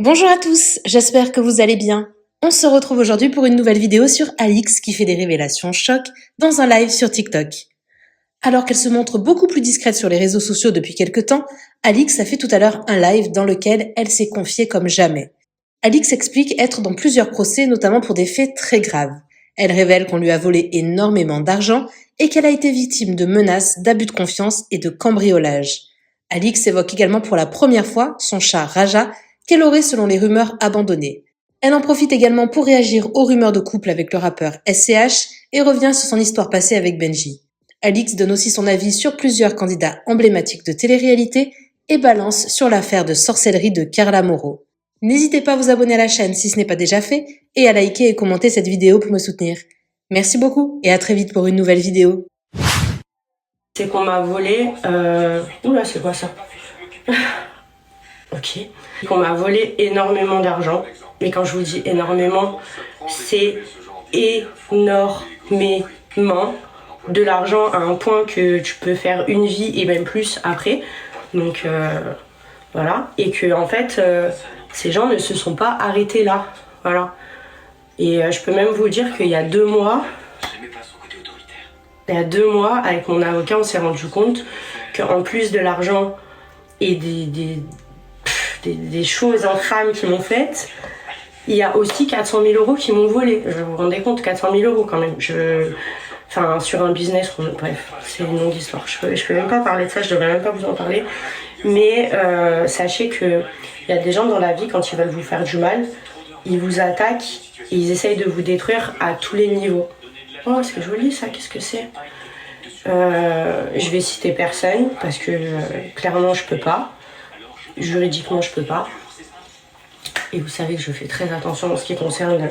Bonjour à tous, j'espère que vous allez bien. On se retrouve aujourd'hui pour une nouvelle vidéo sur Alix qui fait des révélations choc dans un live sur TikTok. Alors qu'elle se montre beaucoup plus discrète sur les réseaux sociaux depuis quelques temps, Alix a fait tout à l'heure un live dans lequel elle s'est confiée comme jamais. Alix explique être dans plusieurs procès, notamment pour des faits très graves. Elle révèle qu'on lui a volé énormément d'argent et qu'elle a été victime de menaces, d'abus de confiance et de cambriolage. Alix évoque également pour la première fois son chat Raja, qu'elle aurait selon les rumeurs abandonné. Elle en profite également pour réagir aux rumeurs de couple avec le rappeur SCH et revient sur son histoire passée avec Benji. Alix donne aussi son avis sur plusieurs candidats emblématiques de télé-réalité et balance sur l'affaire de sorcellerie de Carla Moreau. N'hésitez pas à vous abonner à la chaîne si ce n'est pas déjà fait et à liker et commenter cette vidéo pour me soutenir. Merci beaucoup et à très vite pour une nouvelle vidéo. C'est qu'on m'a volé... Oula, c'est quoi ça? Ok. Qu'on m'a volé énormément d'argent. Mais quand je vous dis énormément, c'est énormément de l'argent à un point que tu peux faire une vie et même plus après. Donc voilà. Et que en fait, ces gens ne se sont pas arrêtés là. Voilà. Et je peux même vous dire qu'il y a 2 mois... Il y a 2 mois, avec mon avocat, on s'est rendu compte qu'en plus de l'argent et des choses infâmes qu'ils m'ont faites, il y a aussi 400 000 euros qui m'ont volé. Vous vous rendez compte, 400 000 euros quand même. Enfin, sur un business, bref, c'est une longue histoire. Je peux même pas parler de ça, je devrais même pas vous en parler. Mais sachez qu'il y a des gens dans la vie, quand ils veulent vous faire du mal, ils vous attaquent et ils essayent de vous détruire à tous les niveaux. Oh, c'est joli ça, qu'est-ce que c'est? Je vais citer personne parce que clairement je peux pas. Juridiquement je peux pas. Et vous savez que je fais très attention en ce qui concerne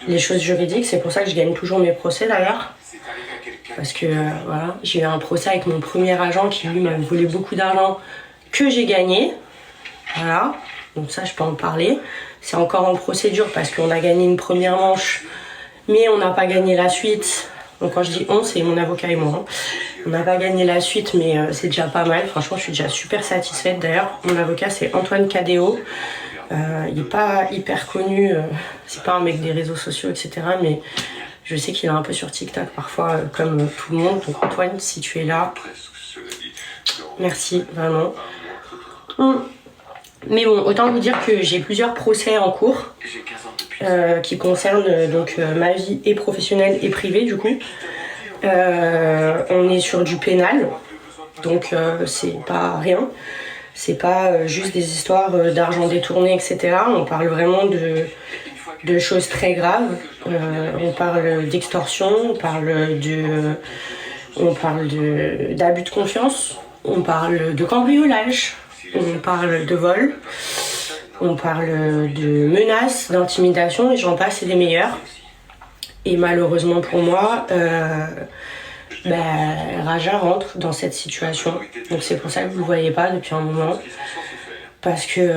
les choses juridiques. C'est pour ça que je gagne toujours mes procès d'ailleurs. Parce que voilà, j'ai eu un procès avec mon premier agent qui lui m'a volé beaucoup d'argent que j'ai gagné. Voilà, donc ça je peux en parler. C'est encore en procédure parce qu'on a gagné une première manche. Mais on n'a pas gagné la suite. Donc quand je dis on, c'est mon avocat et moi. On n'a pas gagné la suite, mais c'est déjà pas mal. Franchement, je suis déjà super satisfaite. D'ailleurs, mon avocat, c'est Antoine Cadéo. Il n'est pas hyper connu. C'est pas un mec des réseaux sociaux, etc. Mais je sais qu'il est un peu sur TikTok parfois, comme tout le monde. Donc Antoine, si tu es là, merci, vraiment. Mais bon, autant vous dire que j'ai plusieurs procès en cours. Qui concerne donc ma vie et professionnelle et privée du coup. On est sur du pénal, donc c'est pas rien. C'est pas juste des histoires d'argent détourné, etc. On parle vraiment de choses très graves. On parle d'extorsion, on parle d'abus de confiance, on parle de cambriolage, on parle de vol. On parle de menaces, d'intimidation et j'en passe et des meilleurs. Et malheureusement pour moi, Raja rentre dans cette situation. Donc c'est pour ça que vous ne le voyez pas depuis un moment. Parce que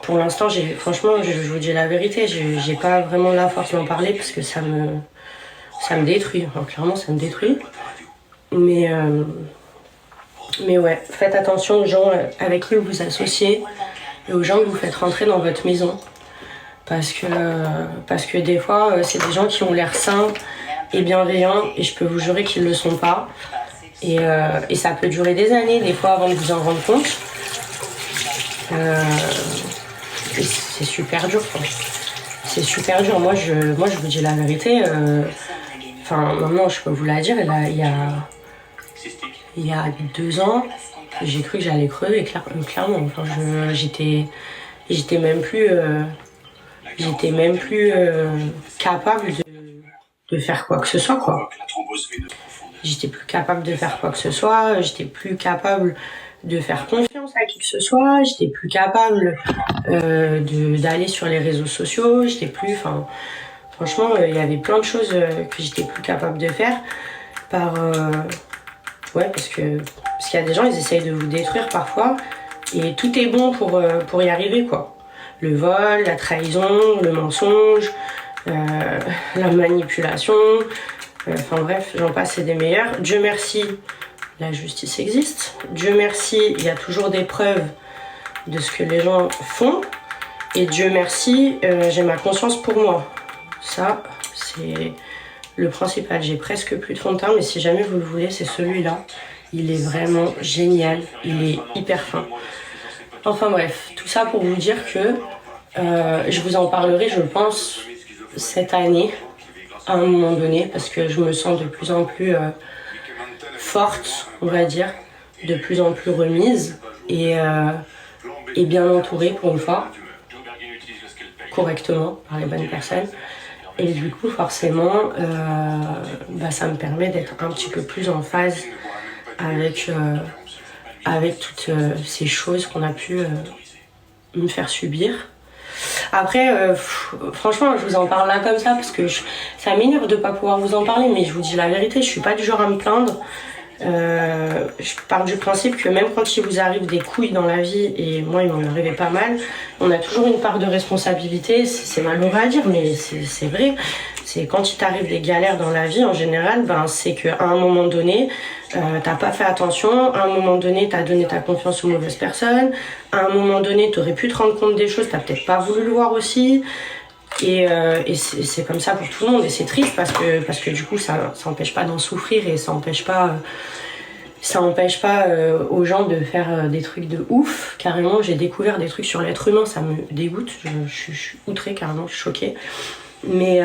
pour l'instant, franchement, je vous dis la vérité, j'ai pas vraiment la force d'en parler parce que ça me détruit. Enfin, clairement, ça me détruit. Mais ouais, faites attention aux gens avec qui vous vous associez. Et aux gens que vous faites rentrer dans votre maison. Parce que des fois, c'est des gens qui ont l'air sains et bienveillants et je peux vous jurer qu'ils ne le sont pas. Et ça peut durer des années, des fois, avant de vous en rendre compte. Et c'est super dur, quoi. C'est super dur. Moi, je vous dis la vérité. Maintenant, je peux vous la dire, il y a 2 ans, j'ai cru que j'allais crever, clairement. Enfin, j'étais même plus capable de faire quoi que ce soit, quoi. J'étais plus capable de faire quoi que ce soit, j'étais plus capable de faire confiance à qui que ce soit, j'étais plus capable d'aller sur les réseaux sociaux, franchement, il y avait plein de choses que j'étais plus capable de faire parce qu'il y a des gens, ils essayent de vous détruire parfois et tout est bon pour y arriver, quoi. Le vol, la trahison, le mensonge, la manipulation, bref, j'en passe et des meilleurs. Dieu merci, la justice existe. Dieu merci, il y a toujours des preuves de ce que les gens font. Et Dieu merci, j'ai ma conscience pour moi. Ça, c'est le principal. J'ai presque plus de fond de teint, mais si jamais vous le voulez, c'est celui-là. Il est vraiment génial, il est hyper fin. Enfin bref, tout ça pour vous dire que je vous en parlerai, je pense, cette année, à un moment donné, parce que je me sens de plus en plus forte, on va dire, de plus en plus remise et bien entourée pour une fois, correctement, par les bonnes personnes. Et du coup, forcément, ça me permet d'être un petit peu plus en phase avec toutes ces choses qu'on a pu me faire subir. Après, franchement, je vous en parle là comme ça parce que ça m'énerve de pas pouvoir vous en parler, mais je vous dis la vérité, je suis pas du genre à me plaindre. Je pars du principe que même quand il vous arrive des couilles dans la vie, et moi il m'en arrivait pas mal, on a toujours une part de responsabilité. C'est malheureux à dire, mais c'est vrai. C'est quand il t'arrive des galères dans la vie en général, c'est qu'à un moment donné, t'as pas fait attention, à un moment donné t'as donné ta confiance aux mauvaises personnes, à un moment donné t'aurais pu te rendre compte des choses, t'as peut-être pas voulu le voir aussi. Et c'est comme ça pour tout le monde, et c'est triste parce que du coup ça empêche pas d'en souffrir, et ça empêche pas aux gens de faire des trucs de ouf. Carrément, j'ai découvert des trucs sur l'être humain, ça me dégoûte, je suis outrée, carrément, je suis choquée. Mais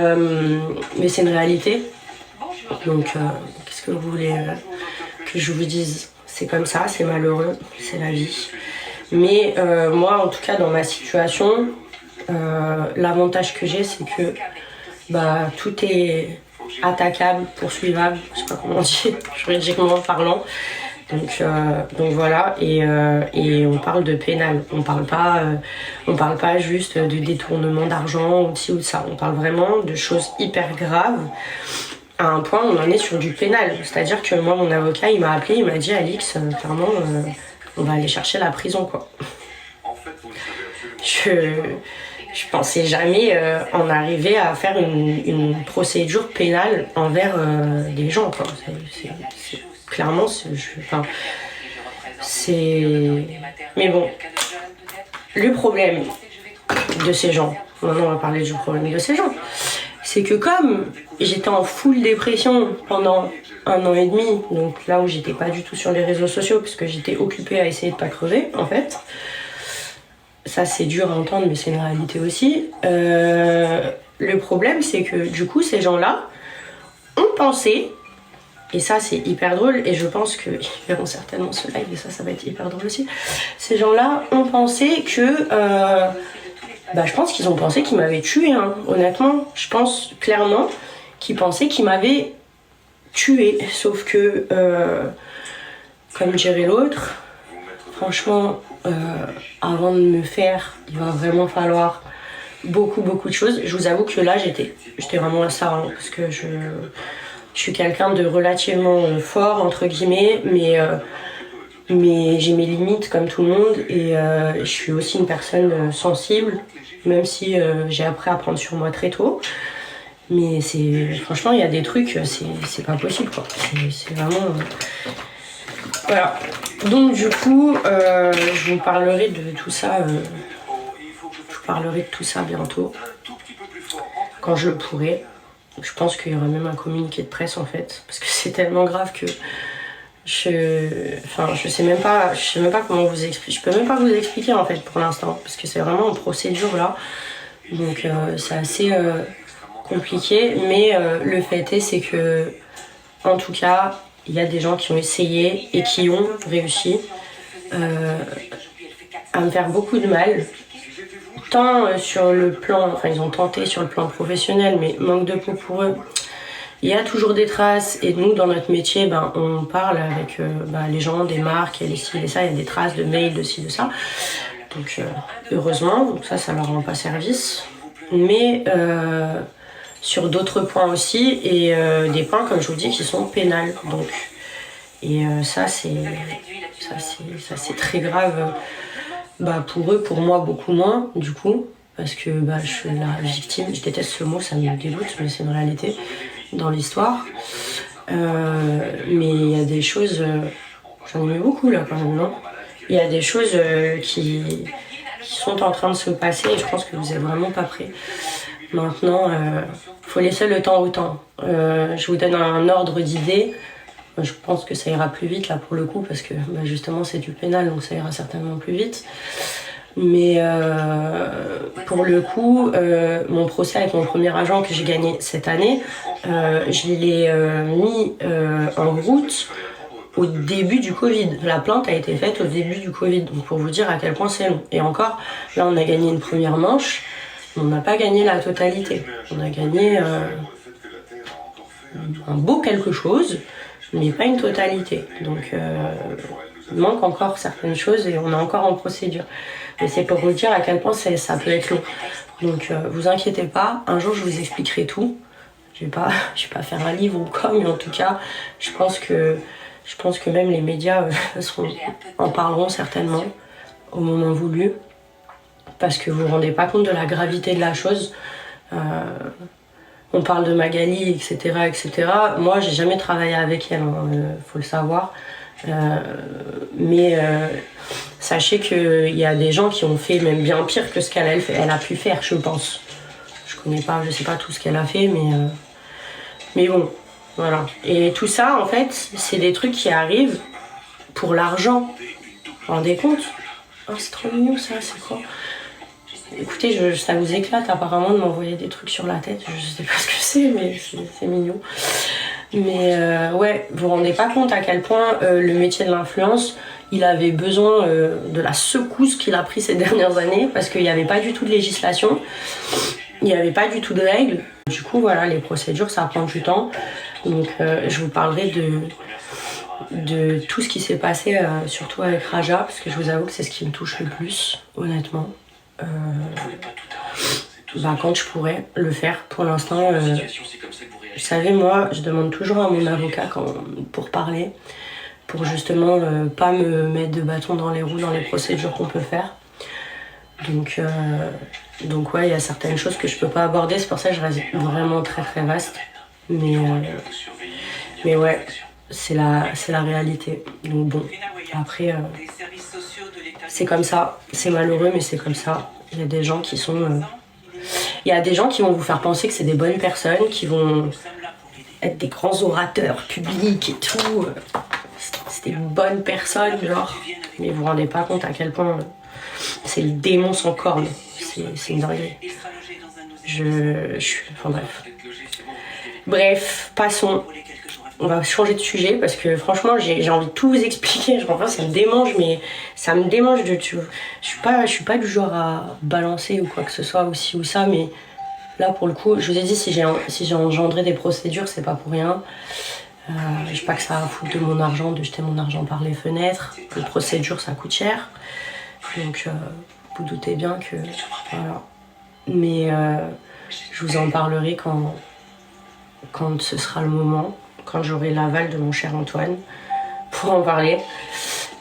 c'est une réalité. Donc qu'est-ce que vous voulez que je vous dise? C'est comme ça, c'est malheureux, c'est la vie. Mais moi, en tout cas, dans ma situation, l'avantage que j'ai, c'est que tout est attaquable, poursuivable, je sais pas comment on dit, juridiquement parlant. Donc voilà, et on parle de pénal, on parle pas juste de détournement d'argent ou de ci ou de ça, on parle vraiment de choses hyper graves. À un point, on en est sur du pénal, c'est-à-dire que moi, mon avocat, il m'a appelé, il m'a dit: Alix, clairement, on va aller chercher la prison, quoi. Je pensais jamais en arriver à faire une procédure pénale envers des gens, quoi. Clairement, mais bon, le problème de ces gens, maintenant on va parler du problème de ces gens, c'est que comme j'étais en full dépression pendant 1 an et demi, donc là où j'étais pas du tout sur les réseaux sociaux, parce que j'étais occupée à essayer de pas crever, en fait. Ça, c'est dur à entendre, mais c'est une réalité aussi. Le problème, c'est que du coup, ces gens-là ont pensé, et ça, c'est hyper drôle, et je pense qu'ils verront certainement ce live, et ça va être hyper drôle aussi. Ces gens-là ont pensé que... je pense qu'ils ont pensé qu'ils m'avaient tué, hein, honnêtement. Je pense clairement qu'ils pensaient qu'ils m'avaient tué. Sauf que, comme dirait l'autre, franchement, avant de me faire, il va vraiment falloir beaucoup de choses. Je vous avoue que là, j'étais vraiment à ça, hein, parce que je suis quelqu'un de relativement fort, entre guillemets, mais j'ai mes limites comme tout le monde, et je suis aussi une personne sensible, même si j'ai appris à prendre sur moi très tôt. Mais franchement, il y a des trucs, c'est pas possible, quoi. C'est vraiment... Voilà. Donc du coup, je vous parlerai de tout ça. Je vous parlerai de tout ça bientôt, quand je le pourrai. Je pense qu'il y aura même un communiqué de presse, en fait, parce que c'est tellement grave que je sais même pas comment vous expliquer. Je peux même pas vous expliquer, en fait, pour l'instant, parce que c'est vraiment en procédure là. Donc c'est assez compliqué, mais le fait est, c'est que, en tout cas, il y a des gens qui ont essayé et qui ont réussi à me faire beaucoup de mal. Tant sur le plan, ils ont tenté sur le plan professionnel, mais manque de peau pour eux. Il y a toujours des traces, et nous, dans notre métier, on parle avec les gens, des marques, et les ci et ça, il y a des traces de mails, de ci, de ça. Donc heureusement, donc ça leur rend pas service. Mais sur d'autres points aussi, et des points, comme je vous dis, qui sont pénals. Donc, et ça c'est très grave pour eux, pour moi beaucoup moins, du coup, parce que je suis la victime. Je déteste ce mot, ça me dégoûte, mais c'est une réalité dans l'histoire. Mais il y a des choses, j'en ai eu beaucoup là quand même, non ? Il y a des choses qui qui sont en train de se passer et je pense que vous êtes vraiment pas prêts. Maintenant, faut laisser le temps au temps. Je vous donne un ordre d'idée. Je pense que ça ira plus vite là pour le coup parce que justement c'est du pénal donc ça ira certainement plus vite. Mais pour le coup, mon procès avec mon premier agent que j'ai gagné cette année, je l'ai mis en route au début du Covid. La plainte a été faite au début du Covid, donc pour vous dire à quel point c'est long. Et encore, là on a gagné une première manche, on n'a pas gagné la totalité. On a gagné un beau quelque chose, mais pas une totalité. Donc il manque encore certaines choses et on est encore en procédure. Et c'est pour vous dire à quel point ça peut être long. Donc vous inquiétez pas, un jour je vous expliquerai tout. Je vais pas faire un livre ou quoi, mais en tout cas, je pense que même les médias en parleront certainement au moment voulu. Parce que vous vous rendez pas compte de la gravité de la chose. On parle de Magali, etc., etc. Moi, j'ai jamais travaillé avec elle, faut le savoir. Mais sachez qu'il y a des gens qui ont fait même bien pire que ce qu'elle a pu faire, je pense. Je sais pas tout ce qu'elle a fait, mais bon, voilà. Et tout ça, en fait, c'est des trucs qui arrivent pour l'argent. Vous vous rendez compte? Oh, c'est trop mignon ça, c'est quoi? Écoutez, ça vous éclate apparemment de m'envoyer des trucs sur la tête. Je sais pas ce que c'est, mais c'est mignon. Mais ouais, vous vous rendez pas compte à quel point le métier de l'influence, il avait besoin de la secousse qu'il a pris ces dernières années parce qu'il n'y avait pas du tout de législation, il n'y avait pas du tout de règles. Du coup, voilà, les procédures, ça prend du temps. Donc, je vous parlerai de tout ce qui s'est passé, surtout avec Raja, parce que je vous avoue que c'est ce qui me touche le plus, honnêtement. Quand je pourrais le faire. Pour l'instant, vous savez, moi, je demande toujours à mon avocat pour parler, pour justement pas me mettre de bâton dans les roues dans les procédures qu'on peut faire. Donc ouais, il y a certaines choses que je peux pas aborder, c'est pour ça que je reste vraiment très très vaste. Mais ouais, c'est la réalité. Donc bon, après, c'est comme ça, c'est malheureux, mais c'est comme ça. Il y a des gens qui sont... Il y a des gens qui vont vous faire penser que c'est des bonnes personnes, qui vont être des grands orateurs publics et tout. C'est des bonnes personnes, genre. Mais vous vous rendez pas compte à quel point c'est le démon sans cornes. C'est une dinguerie. Enfin bref. Bref, passons. On va changer de sujet parce que franchement j'ai envie de tout vous expliquer. Enfin, ça me démange, mais ça me démange je suis pas du genre à balancer ou quoi que ce soit, ou ci ou ça, mais là pour le coup, je vous ai dit, si j'ai engendré des procédures, c'est pas pour rien. Je sais pas que ça va foutre de mon argent, de jeter mon argent par les fenêtres. Les procédures, ça coûte cher. Donc vous doutez bien que voilà. Mais je vous en parlerai quand ce sera le moment, quand j'aurai l'aval de mon cher Antoine pour en parler.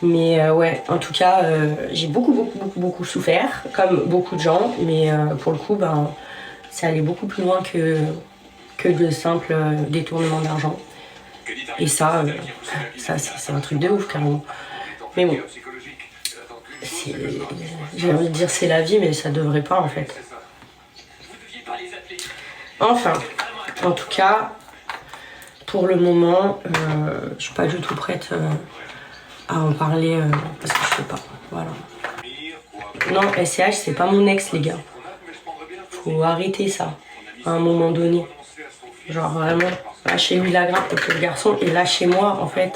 Mais ouais, en tout cas, j'ai beaucoup souffert, comme beaucoup de gens, mais pour le coup, c'est allé beaucoup plus loin que de simples détournements d'argent. Et ça c'est un truc de ouf, carrément. Mais bon, j'ai envie de dire c'est la vie, mais ça devrait pas en fait. Enfin, en tout cas, pour le moment, je suis pas du tout prête à en parler parce que je peux pas. Voilà. Non, SCH, c'est pas mon ex, les gars. Faut arrêter ça à un moment donné. Genre vraiment, lâchez-lui la grappe pour que le garçon, et lâchez-moi en fait.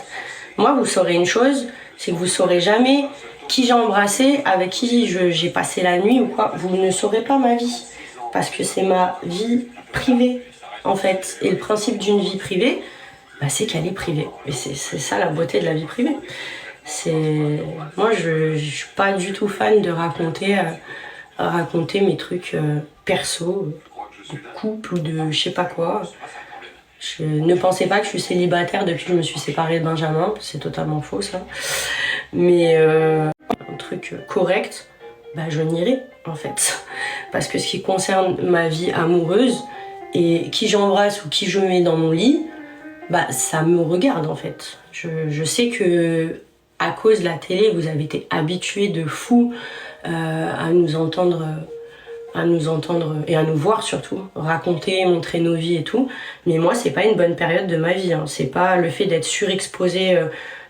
Moi, vous saurez une chose, c'est que vous saurez jamais qui j'ai embrassé, avec qui j'ai passé la nuit ou quoi. Vous ne saurez pas ma vie. Parce que c'est ma vie privée, en fait. Et le principe d'une vie privée, c'est qu'elle est privée. Et c'est ça la beauté de la vie privée. Moi, je suis pas du tout fan de raconter mes trucs perso, de couple ou de je sais pas quoi. Je ne pensais pas que je suis célibataire depuis que je me suis séparée de Benjamin. C'est totalement faux, ça. Mais un truc correct, je n'irai, en fait. Parce que ce qui concerne ma vie amoureuse et qui j'embrasse ou qui je mets dans mon lit, ça me regarde, en fait. Je sais que à cause de la télé, vous avez été habitués de fou à nous entendre et à nous voir surtout, raconter, montrer nos vies et tout. Mais moi, c'est pas une bonne période de ma vie. Hein. C'est pas le fait d'être surexposée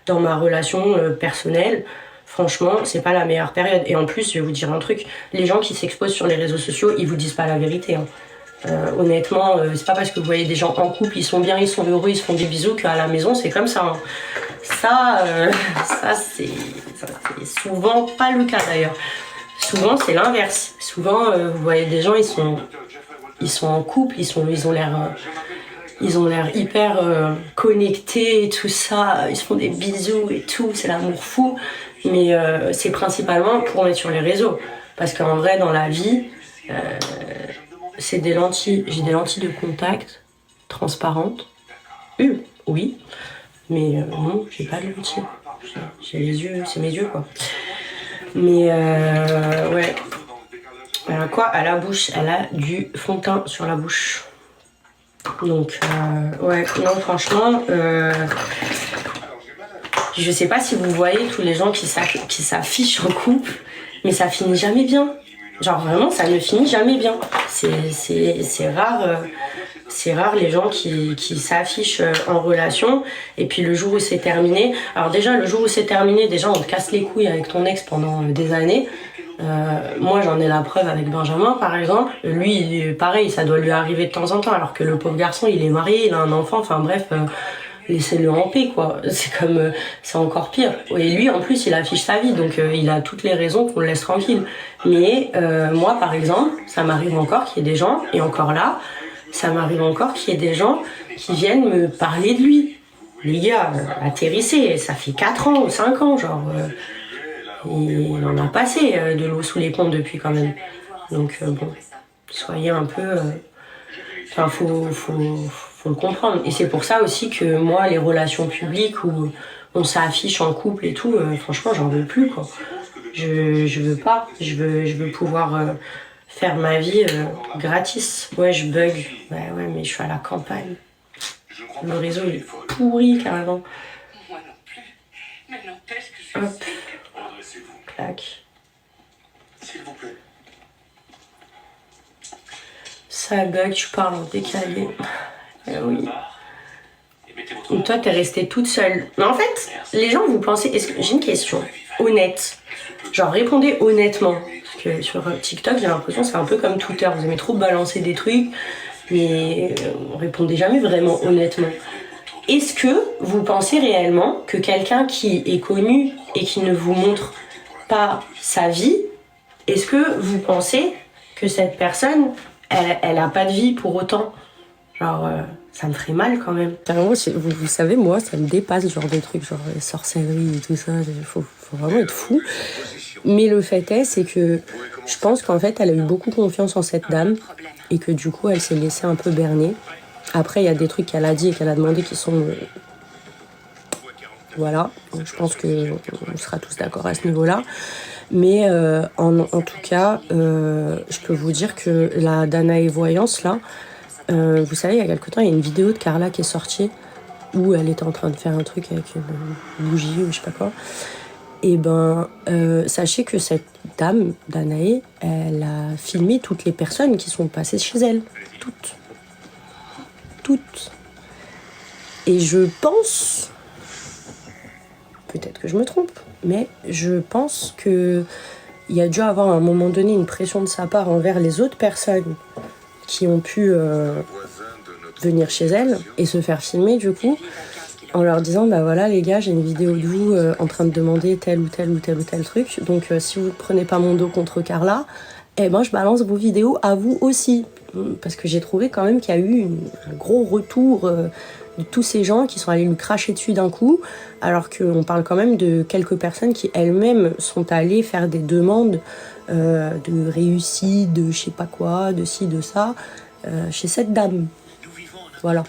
dans ma relation personnelle. Franchement, c'est pas la meilleure période. Et en plus, je vais vous dire un truc, les gens qui s'exposent sur les réseaux sociaux, ils vous disent pas la vérité. Hein. Honnêtement, c'est pas parce que vous voyez des gens en couple, ils sont bien, ils sont heureux, ils se font des bisous, qu'à la maison, c'est comme ça. Hein. Ça, c'est souvent pas le cas d'ailleurs. Souvent, c'est l'inverse. Souvent, vous voyez des gens, ils sont en couple, ils ont l'air hyper connectés et tout ça. Ils se font des bisous et tout, c'est l'amour fou. Mais c'est principalement pour mettre sur les réseaux. Parce qu'en vrai, dans la vie, c'est des lentilles. J'ai des lentilles de contact transparentes. Oui. Mais non, j'ai pas de lentilles. J'ai les yeux, c'est mes yeux quoi. Mais ouais. Elle a quoi à la bouche? Elle a du fond de teint sur la bouche. Donc ouais, non franchement, je sais pas si vous voyez tous les gens qui s'affichent en couple, mais ça finit jamais bien. Genre vraiment, ça ne finit jamais bien. C'est rare. C'est rare les gens qui s'affichent en relation et puis le jour où c'est terminé. Alors déjà, le jour où c'est terminé, déjà on te casse les couilles avec ton ex pendant des années. Moi j'en ai la preuve avec Benjamin par exemple. Lui, pareil, ça doit lui arriver de temps en temps alors que le pauvre garçon, il est marié, il a un enfant, enfin bref... laissez-le en paix quoi, c'est encore pire. Et lui en plus il affiche sa vie donc il a toutes les raisons qu'on le laisse tranquille. Mais moi par exemple, ça m'arrive encore qu'il y ait des gens, et encore là, ça m'arrive encore qu'il y ait des gens qui viennent me parler de lui. Les gars, atterrissez, ça fait 4 ans ou 5 ans genre, il en a passé de l'eau sous les ponts depuis quand même. Donc bon, soyez un peu... Enfin, faut le comprendre. Et c'est pour ça aussi que moi, les relations publiques où on s'affiche en couple et tout, franchement, j'en veux plus, quoi. Je veux pas. Je veux pouvoir faire ma vie gratis. Ouais, je bug. Ouais, mais je suis à la campagne. Le réseau, il est pourri, carrément. Hop. Clac. Ça bug, je parle en décalé. Oui. Et toi, t'es restée toute seule. Mais en fait, les gens, vous pensez... J'ai une question honnête. Genre, répondez honnêtement. Parce que sur TikTok, j'ai l'impression que c'est un peu comme Twitter. Vous aimez trop balancer des trucs, mais répondez jamais vraiment honnêtement. Est-ce que vous pensez réellement que quelqu'un qui est connu et qui ne vous montre pas sa vie, est-ce que vous pensez que cette personne... Elle a pas de vie pour autant. Genre, ça me ferait mal quand même. Carrément, vous savez, moi, ça me dépasse, genre des trucs, genre les sorcelleries et tout ça. Faut vraiment être fou. Mais le fait est, c'est que je pense qu'en fait, elle a eu beaucoup confiance en cette dame et que du coup, elle s'est laissée un peu berner. Après, il y a des trucs qu'elle a dit et qu'elle a demandé qui sont... Voilà. Donc, je pense qu'on sera tous d'accord à ce niveau-là. Mais en tout cas, je peux vous dire que la Danae Voyance, là, vous savez, il y a quelque temps, il y a une vidéo de Carla qui est sortie où elle était en train de faire un truc avec une bougie ou je sais pas quoi. Et sachez que cette dame, Danae, elle a filmé toutes les personnes qui sont passées chez elle. Toutes. Et je pense... Peut-être que je me trompe, mais je pense qu'il y a dû avoir à un moment donné une pression de sa part envers les autres personnes qui ont pu venir chez elle et se faire filmer du coup, en leur disant bah voilà les gars, j'ai une vidéo de vous en train de demander tel ou tel truc, donc si vous ne prenez pas mon dos contre Carla, je balance vos vidéos à vous aussi. Parce que j'ai trouvé quand même qu'il y a eu un gros retour de tous ces gens qui sont allés lui cracher dessus d'un coup, alors qu'on parle quand même de quelques personnes qui elles-mêmes sont allées faire des demandes de réussite, de je sais pas quoi, de ci, de ça, chez cette dame. Voilà.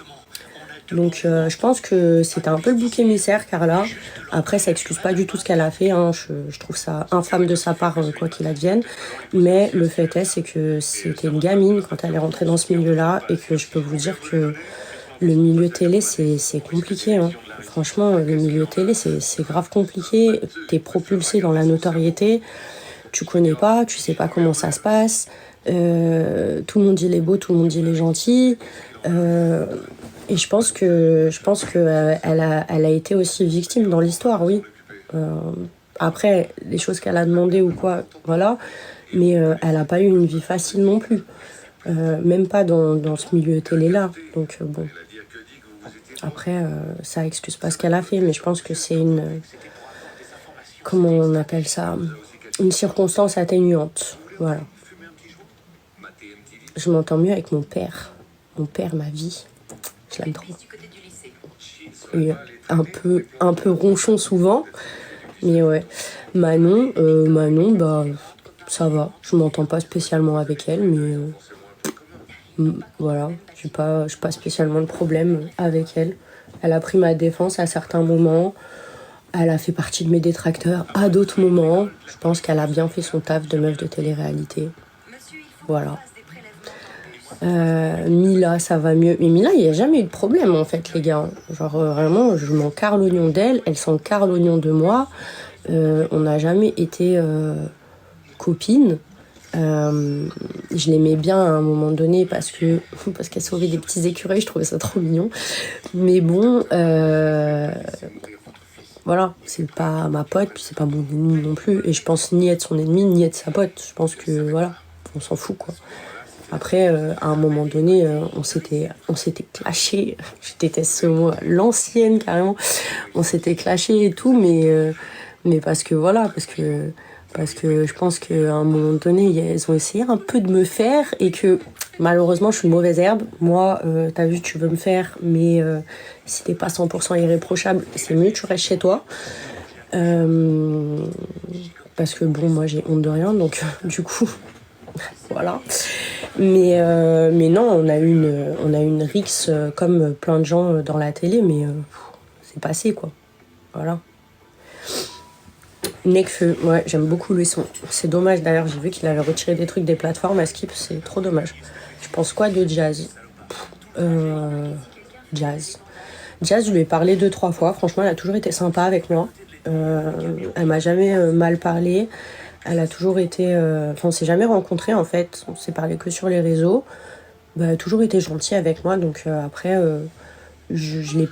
Donc je pense que c'était un peu le bouc émissaire, Carla. Après, ça excuse pas du tout ce qu'elle a fait, hein. Je trouve ça infâme de sa part, quoi qu'il advienne. Mais le fait est, c'est que c'était une gamine quand elle est rentrée dans ce milieu-là, et que je peux vous dire que le milieu télé, c'est compliqué, hein. Franchement, le milieu télé, c'est grave compliqué. T'es propulsé dans la notoriété. tu connais pas, tu sais pas comment ça se passe. Tout le monde dit il est beau, tout le monde dit il est gentil. Et je pense que elle a été aussi victime dans l'histoire, oui. Après, les choses qu'elle a demandées ou quoi, voilà. Mais elle a pas eu une vie facile non plus. Même pas dans ce milieu télé-là. Donc bon. Après, ça excuse pas ce qu'elle a fait, mais je pense que c'est une... Comment on appelle ça? Une circonstance atténuante. Voilà. Je m'entends mieux avec mon père. Mon père, ma vie. Je l'aime trop. Et un peu ronchon souvent. Mais ouais. Manon, bah, ça va. Je m'entends pas spécialement avec elle, mais voilà. J'ai pas spécialement de problème avec elle. Elle a pris ma défense à certains moments. Elle a fait partie de mes détracteurs à d'autres moments. Je pense qu'elle a bien fait son taf de meuf de télé-réalité. Voilà. Mila, ça va mieux. Mais Mila, il n'y a jamais eu de problème, en fait, les gars. Genre, vraiment, je m'en carre l'oignon d'elle. Elle s'en carre l'oignon de moi. On n'a jamais été copines. Je l'aimais bien à un moment donné parce qu'elle sauvait des petits écureuils. Je trouvais ça trop mignon. Mais bon... Voilà, c'est pas ma pote, puis c'est pas mon ennemi non plus. Et je pense ni être son ennemi, ni être sa pote. Je pense que, voilà, on s'en fout, quoi. Après, à un moment donné, on s'était clashé. Je déteste ce mot, l'ancienne, carrément. On s'était clashé et tout, mais parce que, voilà, parce que je pense qu'à un moment donné, elles ont essayé un peu de me faire et que malheureusement, je suis une mauvaise herbe. Moi, t'as vu, tu veux me faire, mais si t'es pas 100% irréprochable, c'est mieux que tu restes chez toi. Parce que bon, moi, j'ai honte de rien, donc du coup, voilà. Mais non, on a eu une rixe comme plein de gens dans la télé, mais c'est passé, quoi. Voilà. Nekfeu, ouais, j'aime beaucoup le son. C'est dommage d'ailleurs, j'ai vu qu'il avait retiré des trucs des plateformes à Skip, c'est trop dommage. Je pense quoi de Jazz? Jazz, je lui ai parlé 2-3 fois, franchement elle a toujours été sympa avec moi. Elle m'a jamais mal parlé. Elle a toujours été... Enfin, on s'est jamais rencontrés en fait, on s'est parlé que sur les réseaux. Bah, elle a toujours été gentille avec moi, donc après... j'ai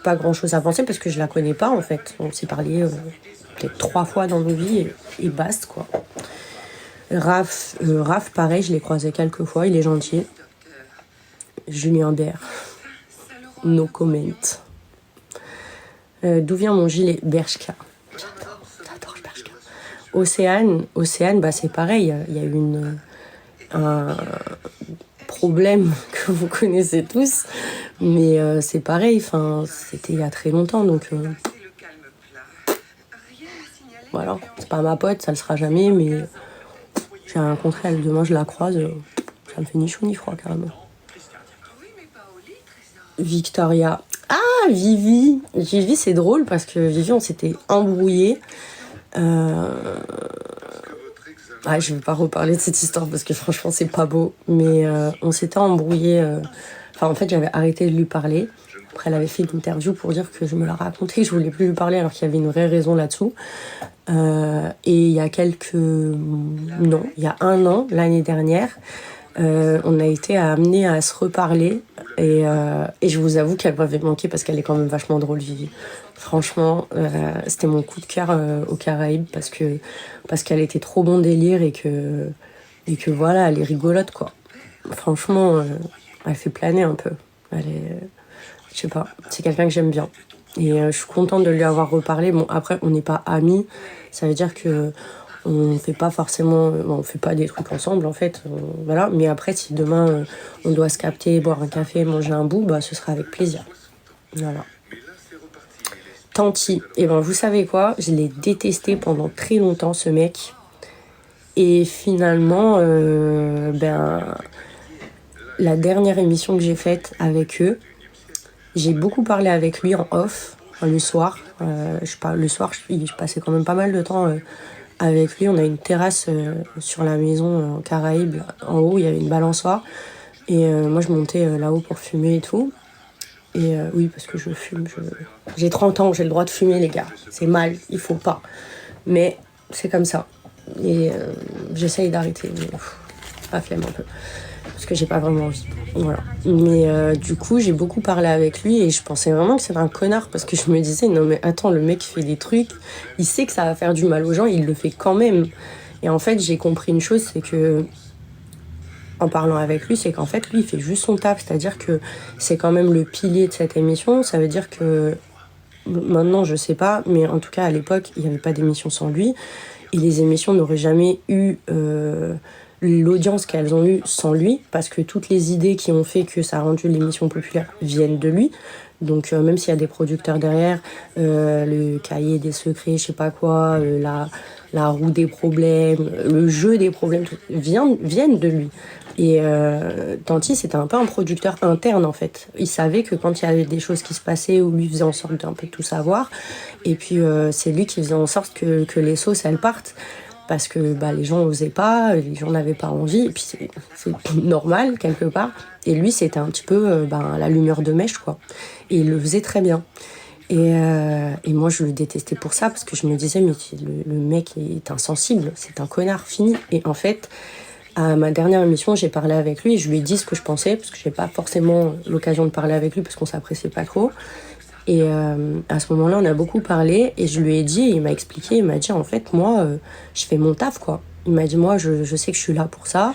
pas grand chose à penser parce que je la connais pas en fait. On s'est parlé peut-être 3 fois dans nos vies et basta, quoi. Raph, pareil, je l'ai croisé quelques fois, il est gentil. Julien Bert, no comment. D'où vient mon gilet? Bershka. J'adore Bershka. Océane, bah c'est pareil, il y a eu un problème que vous connaissez tous, mais c'est pareil, c'était il y a très longtemps, donc voilà, c'est pas ma pote, ça le sera jamais, mais j'ai rencontré elle, demain je la croise, ça me fait ni chaud ni froid carrément. Victoria. Ah, Vivi, c'est drôle parce que Vivi, on s'était embrouillés. Je vais pas reparler de cette histoire parce que franchement c'est pas beau, mais on s'était embrouillés. En fait j'avais arrêté de lui parler. Après elle avait fait une interview pour dire que je me la racontais, je voulais plus lui parler alors qu'il y avait une vraie raison là-dessous. Et il y a il y a 1 an, l'année dernière, on a été amenés à se reparler et je vous avoue qu'elle m'avait manqué parce qu'elle est quand même vachement drôle, Vivi. Franchement, c'était mon coup de cœur aux Caraïbes parce qu'elle était trop bon délire et que voilà, elle est rigolote, quoi. Franchement, elle fait planer un peu. Elle est, je sais pas, c'est quelqu'un que j'aime bien. Et je suis contente de lui avoir reparlé. Bon, après, on n'est pas amis. Ça veut dire que on fait pas forcément... on fait pas des trucs ensemble, en fait. Voilà. Mais après, si demain, on doit se capter, boire un café, manger un bout, bah, ce sera avec plaisir. Voilà. Tanti. Et ben, vous savez quoi? Je l'ai détesté pendant très longtemps, ce mec. Et finalement, la dernière émission que j'ai faite avec eux, j'ai beaucoup parlé avec lui en off, le soir. Le soir, je passais quand même pas mal de temps avec lui. On a une terrasse sur la maison en Caraïbes. En haut, il y avait une balançoire. Et moi, je montais là-haut pour fumer et tout. Et oui, parce que je fume. J'ai 30 ans, j'ai le droit de fumer, les gars. C'est mal, il faut pas. Mais c'est comme ça. Et j'essaye d'arrêter, mais la flemme un peu. Parce que j'ai pas vraiment envie. Voilà. Mais du coup, j'ai beaucoup parlé avec lui et je pensais vraiment que c'était un connard parce que je me disais, non mais attends, le mec fait des trucs, il sait que ça va faire du mal aux gens, il le fait quand même. Et en fait, j'ai compris une chose, c'est que, en parlant avec lui, c'est qu'en fait, lui, il fait juste son taf. C'est-à-dire que c'est quand même le pilier de cette émission. Ça veut dire que, maintenant, je sais pas, mais en tout cas, à l'époque, il n'y avait pas d'émission sans lui. Et les émissions n'auraient jamais eu l'audience qu'elles ont eue sans lui, parce que toutes les idées qui ont fait que ça a rendu l'émission populaire viennent de lui. Donc même s'il y a des producteurs derrière, le cahier des secrets, je sais pas quoi, la roue des problèmes, le jeu des problèmes, tout, viennent de lui. Et Tanti, c'était un peu un producteur interne en fait. Il savait que quand il y avait des choses qui se passaient, où lui faisait en sorte d'un peu tout savoir, et puis c'est lui qui faisait en sorte que les sauces elles partent. Parce que les gens n'osaient pas, les gens n'avaient pas envie, et puis c'est normal quelque part. Et lui, c'était un petit peu la lumière de mèche, quoi. Et il le faisait très bien. Et moi, je le détestais pour ça, parce que je me disais, mais le mec est insensible, c'est un connard fini. Et en fait, à ma dernière émission, j'ai parlé avec lui et je lui ai dit ce que je pensais, parce que je n'ai pas forcément l'occasion de parler avec lui, parce qu'on ne s'appréciait pas trop. Et à ce moment-là, on a beaucoup parlé et je lui ai dit, il m'a expliqué, il m'a dit en fait, moi, je fais mon taf, quoi. Il m'a dit, moi, je sais que je suis là pour ça,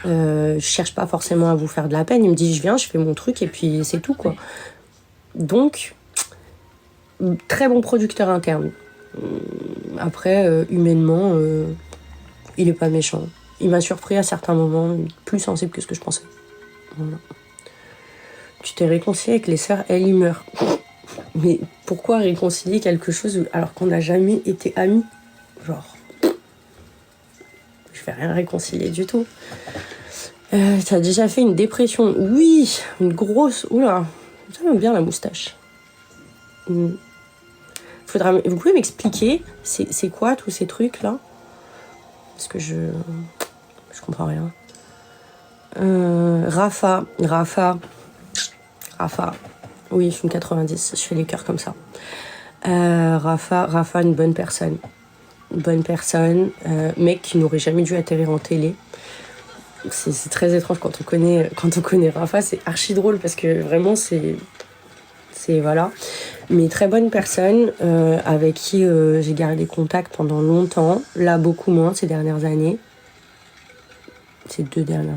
je cherche pas forcément à vous faire de la peine. Il me dit, je viens, je fais mon truc et puis c'est tout, quoi. Donc, très bon producteur interne. Après, humainement, il est pas méchant. Il m'a surpris à certains moments, plus sensible que ce que je pensais. Voilà. Tu t'es réconcilié avec les sœurs Ellie meurt. Mais pourquoi réconcilier quelque chose alors qu'on n'a jamais été amis? Genre, je vais rien réconcilier du tout. T'as déjà fait une dépression? Oui, une grosse. Oula, j'aime bien la moustache. Vous pouvez m'expliquer c'est quoi tous ces trucs là? Parce que je comprends rien. Rafa. Oui, je suis une 90, je fais les cœurs comme ça. Rafa, une bonne personne. Mec qui n'aurait jamais dû atterrir en télé. C'est très étrange quand on connaît Rafa, c'est archi drôle parce que vraiment c'est voilà. Mais très bonne personne avec qui j'ai gardé contact pendant longtemps. Là, beaucoup moins ces 2 dernières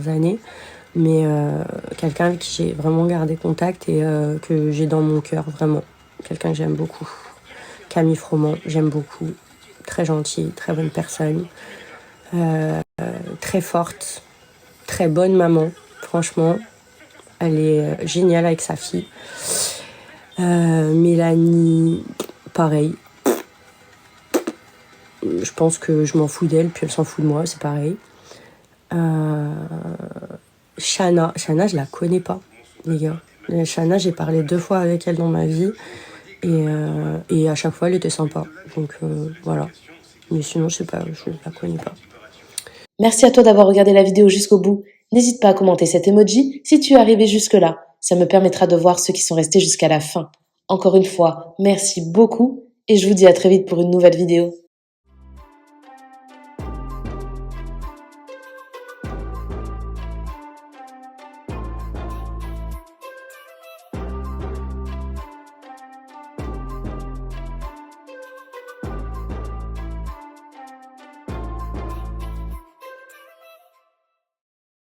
années. Mais quelqu'un avec qui j'ai vraiment gardé contact et que j'ai dans mon cœur, vraiment. Quelqu'un que j'aime beaucoup. Camille Froment, j'aime beaucoup. Très gentille, très bonne personne. Très forte, très bonne maman. Franchement, elle est géniale avec sa fille. Mélanie, pareil. Je pense que je m'en fous d'elle, puis elle s'en fout de moi, c'est pareil. Shana, je la connais pas, les gars. Shana, j'ai parlé 2 fois avec elle dans ma vie et à chaque fois elle était sympa. Donc voilà. Mais sinon, je sais pas, je la connais pas. Merci à toi d'avoir regardé la vidéo jusqu'au bout. N'hésite pas à commenter cet emoji si tu es arrivé jusque-là. Ça me permettra de voir ceux qui sont restés jusqu'à la fin. Encore une fois, merci beaucoup et je vous dis à très vite pour une nouvelle vidéo.